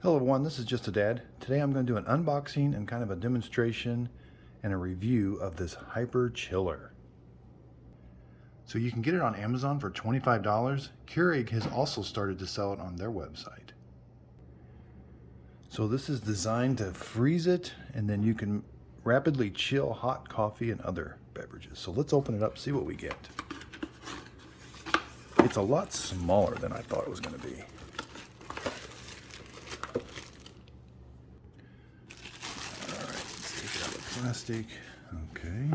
Hello everyone, this is Just a Dad. Today I'm going to do an unboxing and kind of a demonstration and a review of this HyperChiller. So you can get it on Amazon for $25. Keurig has also started to sell it on their website. So this is designed to freeze it, and then you can rapidly chill hot coffee and other beverages. So let's open it up, see what we get. It's a lot smaller than I thought it was going to be. Plastic. Okay.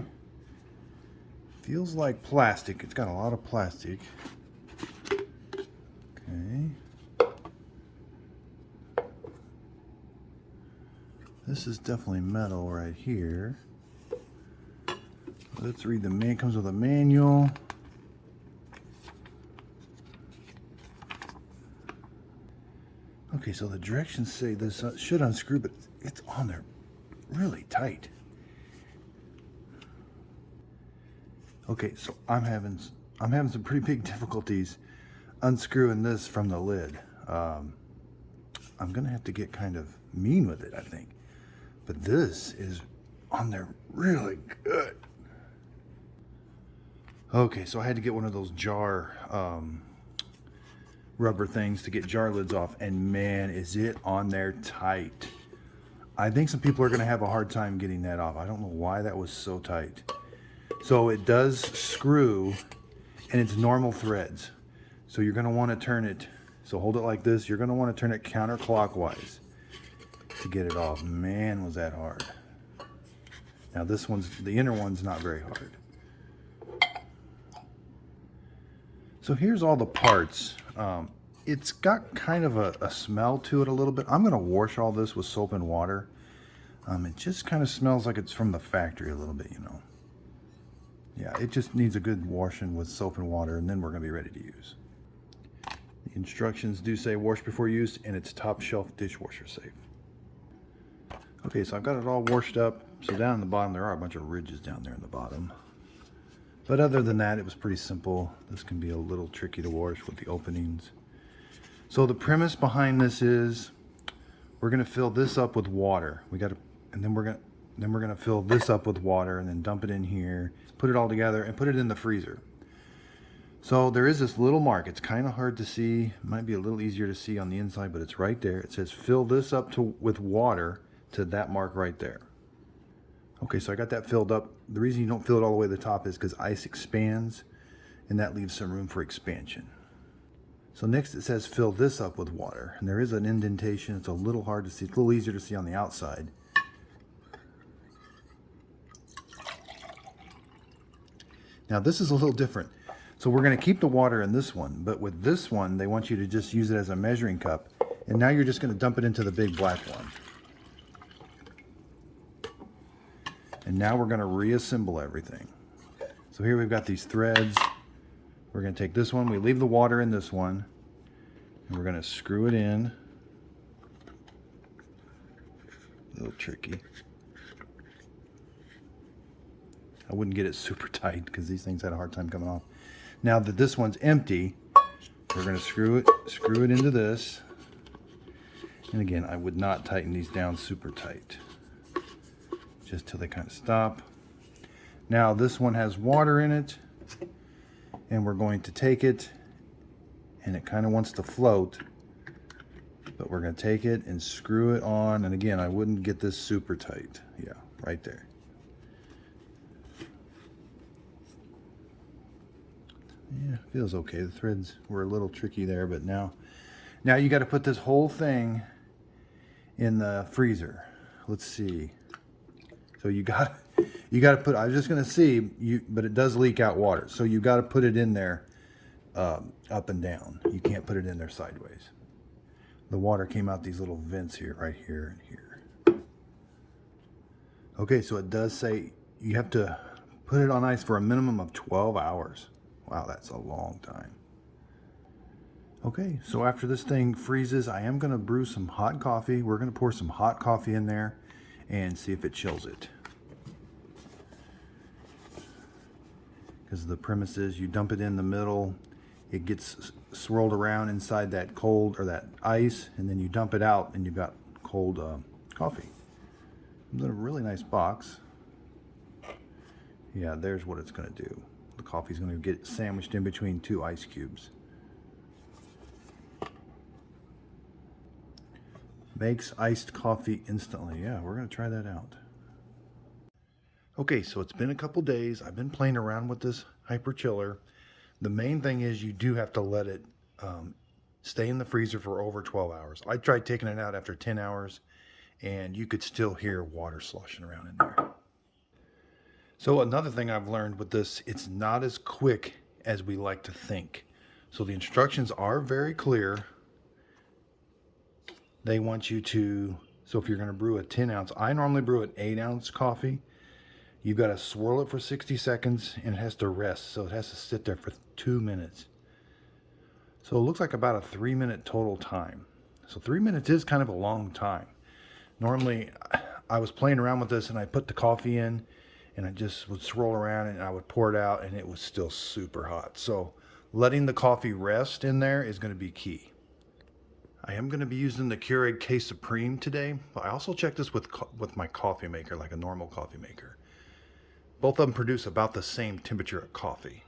Feels like plastic. It's got a lot of plastic. Okay. This is definitely metal right here. Let's read the manual. Comes with a manual. Okay, so the directions say this should unscrew, but it's on there really tight. Okay, so I'm having some pretty big difficulties unscrewing this from the lid. I'm gonna have to get kind of mean with it, I think. But this is on there really good. Okay, so I had to get one of those jar rubber things to get jar lids off, and man, is it on there tight. I think some people are gonna have a hard time getting that off. I don't know why that was so tight. So it does screw, and it's normal threads. So you're gonna wanna turn it, so hold it like this, you're gonna wanna turn it counterclockwise to get it off. Man, was that hard. Now this one's, the inner one's not very hard. So here's all the parts. It's got kind of a smell to it a little bit. I'm gonna wash all this with soap and water. It just kind of smells like it's from the factory a little bit, you know. Yeah, it just needs a good washing with soap and water, and then we're going to be ready to use. The instructions do say wash before use, and it's top shelf dishwasher safe. Okay, so I've got it all washed up. So down in the bottom, there are a bunch of ridges down there in the bottom. But other than that, it was pretty simple. This can be a little tricky to wash with the openings. So the premise behind this is we're going to fill this up with water. And then we're going to fill this up with water and then dump it in here, put it all together, and put it in the freezer. So there is this little mark. It's kind of hard to see. It might be a little easier to see on the inside, but it's right there. It says fill this up with water to that mark right there. Okay, so I got that filled up. The reason you don't fill it all the way to the top is because ice expands, and that leaves some room for expansion. So next it says fill this up with water, and there is an indentation. It's a little hard to see. It's a little easier to see on the outside. Now this is a little different. So we're going to keep the water in this one, but with this one, they want you to just use it as a measuring cup. And now you're just going to dump it into the big black one. And now we're going to reassemble everything. So here we've got these threads. We're going to take this one, we leave the water in this one, and we're going to screw it in. A little tricky. I wouldn't get it super tight because these things had a hard time coming off. Now that this one's empty, we're going to screw it into this. And again, I would not tighten these down super tight, just till they kind of stop. Now this one has water in it, and we're going to take it, and it kind of wants to float, but we're going to take it and screw it on. And again, I wouldn't get this super tight. Yeah, right there. Yeah, feels okay. The threads were a little tricky there, but now you got to put this whole thing in the freezer. Let's see. So you got to put, I was just going to see, but it does leak out water. So you got to put it in there up and down. You can't put it in there sideways. The water came out these little vents here, right here and here. Okay, so it does say you have to put it on ice for a minimum of 12 hours. Wow, that's a long time. Okay, so after this thing freezes, I am going to brew some hot coffee. We're going to pour some hot coffee in there and see if it chills it. Because the premise is you dump it in the middle it gets swirled around inside that cold or that ice, and then you dump it out and you've got cold coffee. It's a really nice box. Yeah, there's what it's going to do. The coffee's going to get sandwiched in between 2 ice cubes. Makes iced coffee instantly. Yeah, we're going to try that out. Okay, so it's been a couple days. I've been playing around with this HyperChiller. The main thing is you do have to let it stay in the freezer for over 12 hours. I tried taking it out after 10 hours, and you could still hear water sloshing around in there. So another thing I've learned with this, it's not as quick as we like to think. So the instructions are very clear. They want you to, so if you're going to brew a 10 ounce, I normally brew an 8 ounce coffee. You've got to swirl it for 60 seconds and it has to rest. So it has to sit there for 2 minutes. So it looks like about a 3-minute total time. So 3 minutes is kind of a long time. Normally I was playing around with this and I put the coffee in and I just would swirl around and I would pour it out and it was still super hot. So letting the coffee rest in there is going to be key. I am going to be using the Keurig K Supreme today, but I also checked this with my coffee maker, like a normal coffee maker. Both of them produce about the same temperature of coffee.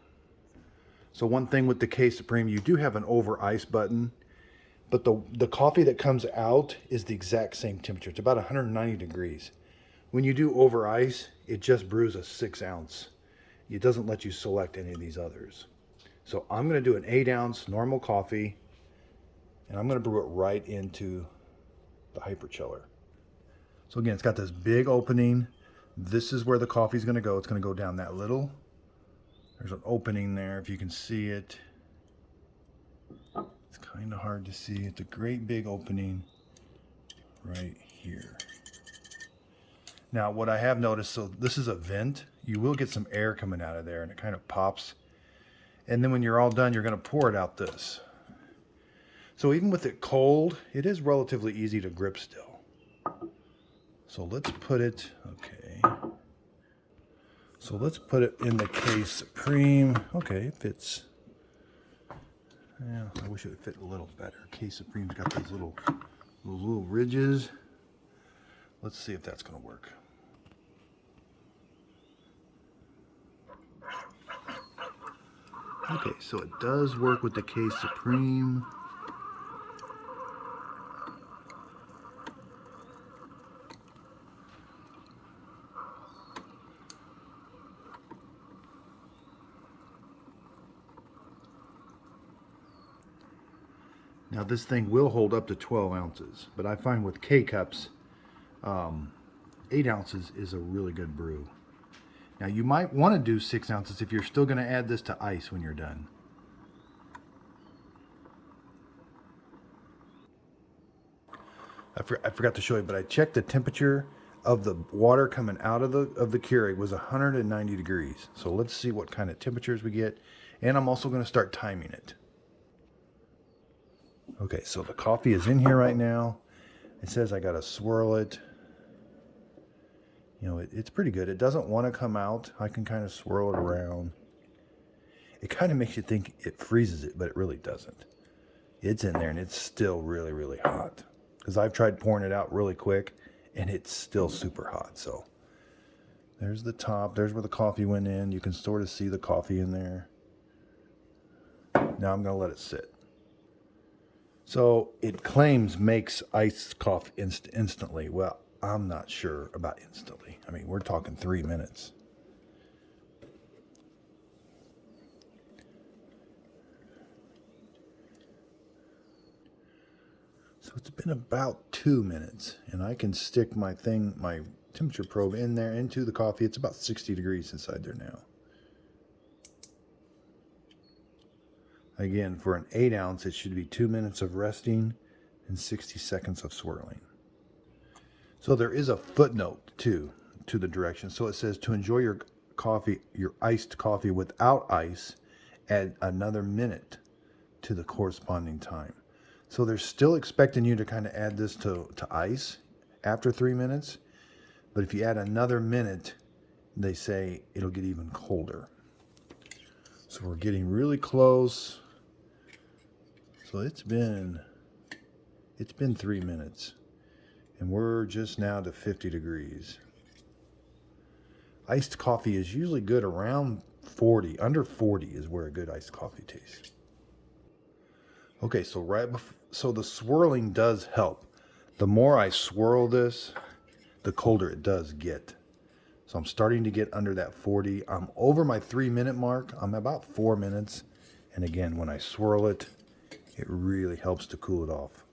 So one thing with the K Supreme, you do have an over ice button, but the coffee that comes out is the exact same temperature. It's about 190 degrees. When you do over ice, it just brews a 6 ounce. It doesn't let you select any of these others. So I'm going to do an 8 ounce normal coffee, and I'm going to brew it right into the HyperChiller. So again, it's got this big opening. This is where the coffee is going to go. It's going to go down that little. There's an opening there, if you can see it. It's kind of hard to see. It's a great big opening right here. Now, what I have noticed, so this is a vent. You will get some air coming out of there, and it kind of pops. And then when you're all done, you're going to pour it out this. So even with it cold, it is relatively easy to grip still. So let's put it, okay. So let's put it in the K Supreme. Okay, it fits. Yeah, I wish it would fit a little better. K Supreme's got those little ridges. Let's see if that's going to work. Okay, so it does work with the K Supreme. Now this thing will hold up to 12 ounces, but I find with K-Cups, 8 ounces is a really good brew. Now you might want to do 6 ounces if you're still going to add this to ice when you're done. I forgot to show you, but I checked the temperature of the water coming out of the Keurig was 190 degrees. So let's see what kind of temperatures we get. And I'm also going to start timing it. Okay, so the coffee is in here right now. It says I got to swirl it. You know, it's pretty good. It doesn't want to come out. I can kind of swirl it around. It kind of makes you think it freezes it, but it really doesn't. It's in there and it's still really, really hot. Because I've tried pouring it out really quick and it's still super hot. So there's the top. There's where the coffee went in. You can sort of see the coffee in there. Now I'm going to let it sit. So it claims makes iced coffee instantly. Well, I'm not sure about instantly. I mean, we're talking 3 minutes. So it's been about 2 minutes, and I can stick my temperature probe in there into the coffee. It's about 60 degrees inside there now. Again, for an 8 ounce, it should be 2 minutes of resting and 60 seconds of swirling. So there is a footnote too to the directions. So it says to enjoy your coffee, your iced coffee without ice, add another minute to the corresponding time. So they're still expecting you to kind of add this to ice after 3 minutes. But if you add another minute, they say it'll get even colder. So we're getting really close. So it's been 3 minutes, and we're just now to 50 degrees. Iced coffee is usually good around 40. Under 40 is where a good iced coffee tastes. Okay, so so the swirling does help. The more I swirl this, the colder it does get. So I'm starting to get under that 40. I'm over my 3 minute mark. I'm about 4 minutes. And again, when I swirl it, it really helps to cool it off.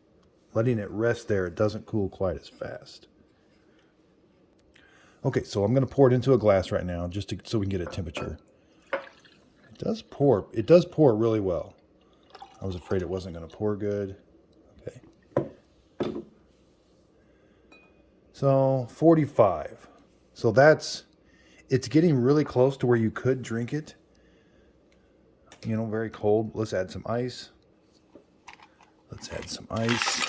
Letting it rest there, it doesn't cool quite as fast. Okay, so I'm going to pour it into a glass right now so we can get a temperature. It does pour really well. I was afraid it wasn't going to pour good. Okay. So 45. So it's getting really close to where you could drink it. You know, very cold. Let's add some ice. Let's add some ice.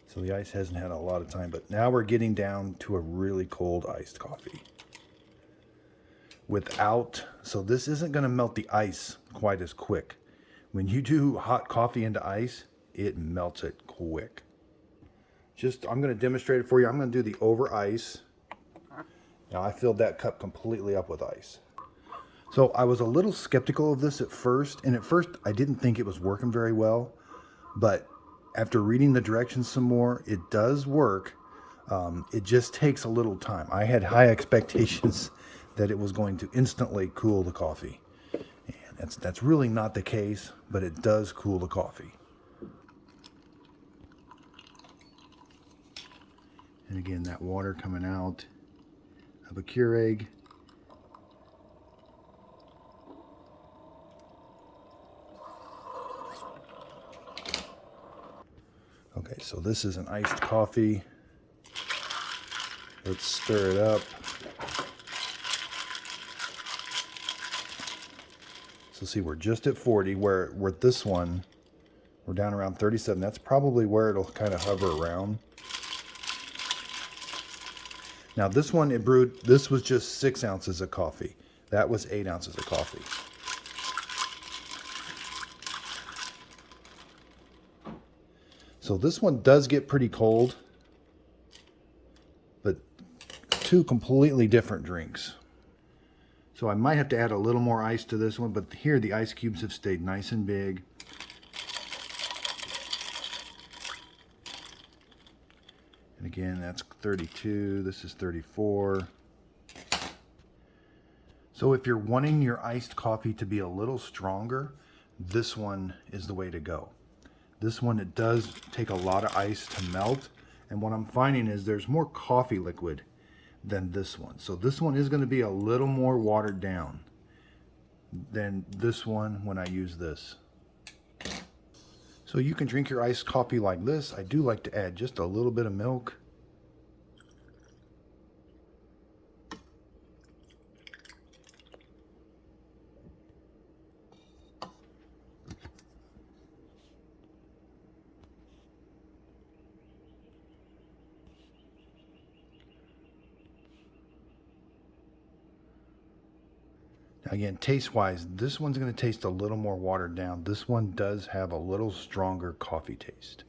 So the ice hasn't had a lot of time, but now we're getting down to a really cold iced coffee. So this isn't going to melt the ice quite as quick. When you do hot coffee into ice, it melts it quick. I'm going to demonstrate it for you. I'm going to do the over ice. Now I filled that cup completely up with ice. So I was a little skeptical of this at first, and at first I didn't think it was working very well, but after reading the directions some more, it does work. It just takes a little time. I had high expectations that it was going to instantly cool the coffee. And that's really not the case, but it does cool the coffee. And again, that water coming out of a Keurig. Okay, so this is an iced coffee. Let's stir it up. So see, we're just at 40, where this one, we're down around 37. That's probably where it'll kind of hover around. Now this one, this was just 6 ounces of coffee. That was 8 ounces of coffee. So this one does get pretty cold, but 2 completely different drinks. So I might have to add a little more ice to this one, but here the ice cubes have stayed nice and big. And again, that's 32, this is 34. So if you're wanting your iced coffee to be a little stronger, this one is the way to go. This one, it does take a lot of ice to melt, and what I'm finding is there's more coffee liquid than this one. So this one is going to be a little more watered down than this one when I use this. So you can drink your iced coffee like this. I do like to add just a little bit of milk. Again, taste-wise, this one's going to taste a little more watered down. This one does have a little stronger coffee taste.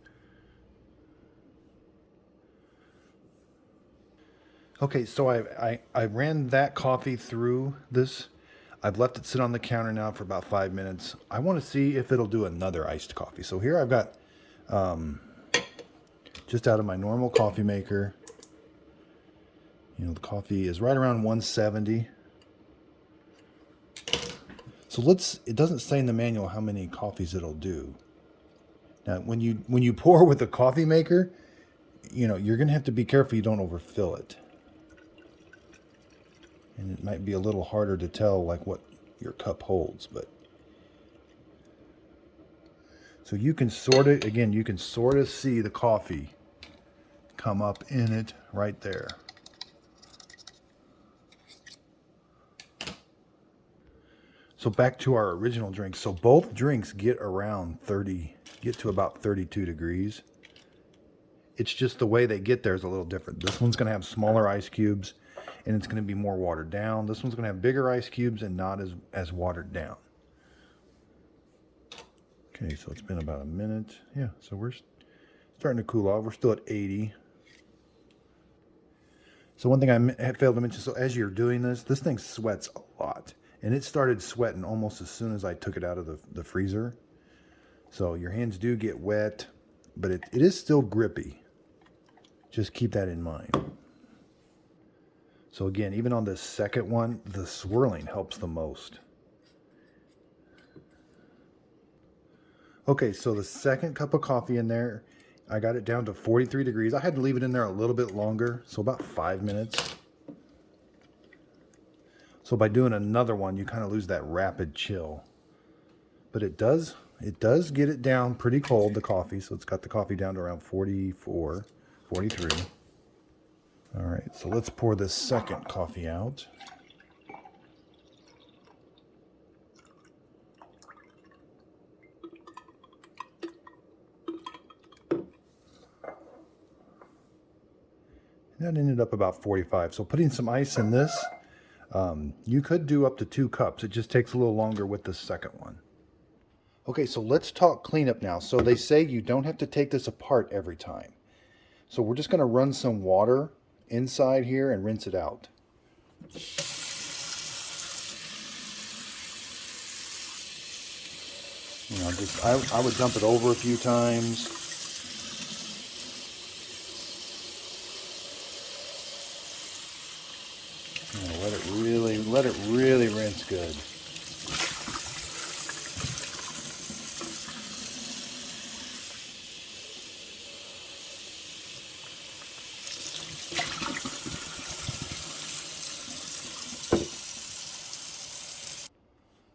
Okay, so I ran that coffee through this. I've left it sit on the counter now for about 5 minutes. I want to see if it'll do another iced coffee. So here I've got just out of my normal coffee maker. You know, the coffee is right around 170. So it doesn't say in the manual how many coffees it'll do. Now, when you pour with a coffee maker, you know, you're going to have to be careful you don't overfill it. And it might be a little harder to tell like what your cup holds, but so you can sort of, again, you can sort of see the coffee come up in it right there. So back to our original drink. So both drinks get to about 32 degrees. It's just the way they get there is a little different. This one's going to have smaller ice cubes, and it's going to be more watered down. This one's going to have bigger ice cubes and not as watered down. Okay, so it's been about a minute. Yeah, so we're starting to cool off. We're still at 80. So one thing I failed to mention, so as you're doing this, this thing sweats a lot. And it started sweating almost as soon as I took it out of the freezer. So your hands do get wet, but it is still grippy. Just keep that in mind. So again, even on this second one, the swirling helps the most. Okay, so the second cup of coffee in there, I got it down to 43 degrees. I had to leave it in there a little bit longer, so about 5 minutes. So by doing another one, you kind of lose that rapid chill. But it does get it down pretty cold, the coffee. So it's got the coffee down to around 44, 43. All right, so let's pour this second coffee out. That ended up about 45. So putting some ice in this, you could do up to 2 cups. It just takes a little longer with the second one. Okay, so let's talk cleanup now. So they say you don't have to take this apart every time. So we're just going to run some water inside here and rinse it out. You know, I would dump it over a few times. You know, let it really rinse good.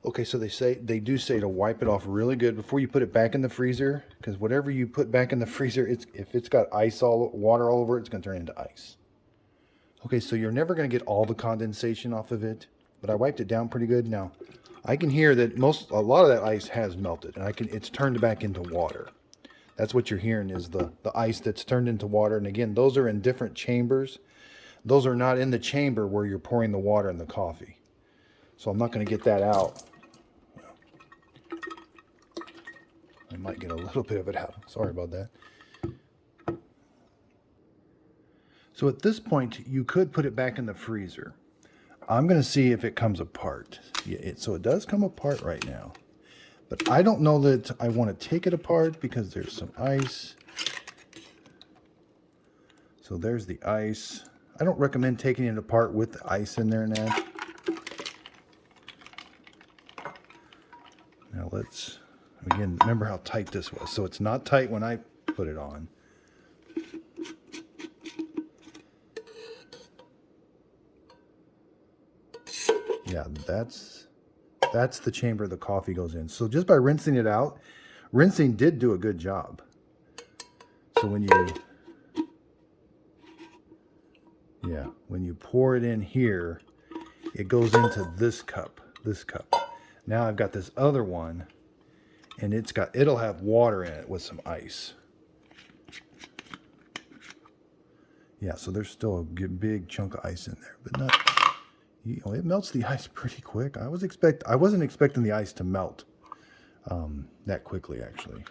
Okay, so they do say to wipe it off really good before you put it back in the freezer, because whatever you put back in the freezer, if it's got water all over it, it's going to turn into ice. Okay, so you're never going to get all the condensation off of it, but I wiped it down pretty good. Now, I can hear that a lot of that ice has melted, and it's turned back into water. That's what you're hearing is the ice that's turned into water. And again, those are in different chambers. Those are not in the chamber where you're pouring the water in the coffee. So I'm not going to get that out. I might get a little bit of it out. Sorry about that. So at this point, you could put it back in the freezer. I'm going to see if it comes apart. Yeah, so it does come apart right now. But I don't know that I want to take it apart because there's some ice. So there's the ice. I don't recommend taking it apart with the ice in there now. Now let's, again, remember how tight this was. So it's not tight when I put it on. Yeah, that's the chamber the coffee goes in. So just by rinsing it out, rinsing did do a good job. So when you pour it in here, it goes into this cup. Now I've got this other one, and it'll have water in it with some ice. Yeah, so there's still a big chunk of ice in there, but not. You know, it melts the ice pretty quick. I wasn't expecting the ice to melt that quickly, actually.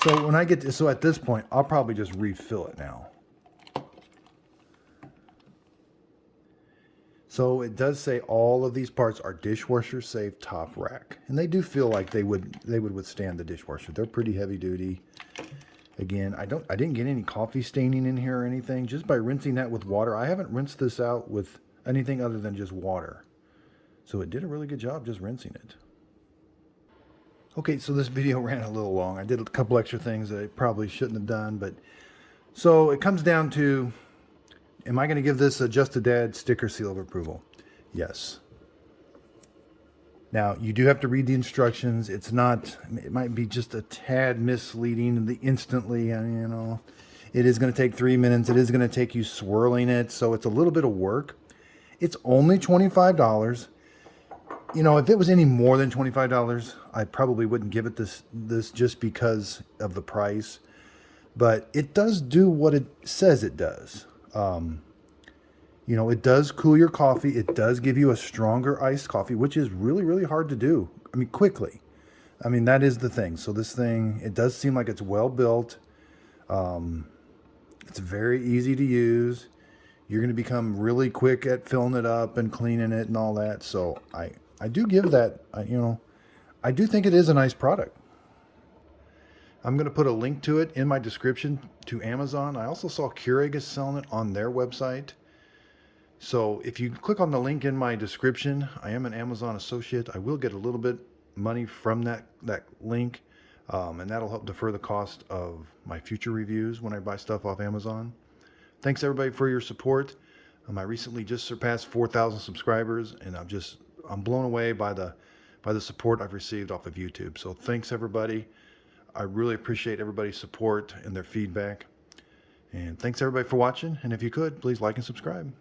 So when at this point, I'll probably just refill it now. So it does say all of these parts are dishwasher safe top rack, and they do feel like they would withstand the dishwasher. They're pretty heavy duty. Again, I didn't get any coffee staining in here or anything. Just by rinsing that with water, I haven't rinsed this out with anything other than just water. So it did a really good job just rinsing it. Okay, so this video ran a little long. I did a couple extra things that I probably shouldn't have done, but so it comes down to, am I going to give this a Just a Dad sticker seal of approval? Yes. Now, you do have to read the instructions. It might be just a tad misleading instantly, you know. It is going to take 3 minutes. It is going to take you swirling it, so it's a little bit of work. It's only $25. You know, if it was any more than $25, I probably wouldn't give it this just because of the price. But it does do what it says it does. You You know, it does cool your coffee. It does give you a stronger iced coffee, which is really, really hard to do. I mean, quickly. I mean, that is the thing. So this thing, it does seem like it's well built. It's very easy to use. You're going to become really quick at filling it up and cleaning it and all that. So I do give that, you know, I do think it is a nice product. I'm going to put a link to it in my description to Amazon. I also saw Keurig is selling it on their website. So if you click on the link in my description, I am an Amazon associate. I will get a little bit money from that link, and that'll help defer the cost of my future reviews when I buy stuff off Amazon. Thanks everybody for your support. I recently just surpassed 4,000 subscribers, and I'm blown away by the support I've received off of YouTube. So thanks everybody. I really appreciate everybody's support and their feedback. And thanks everybody for watching. And if you could, please like and subscribe.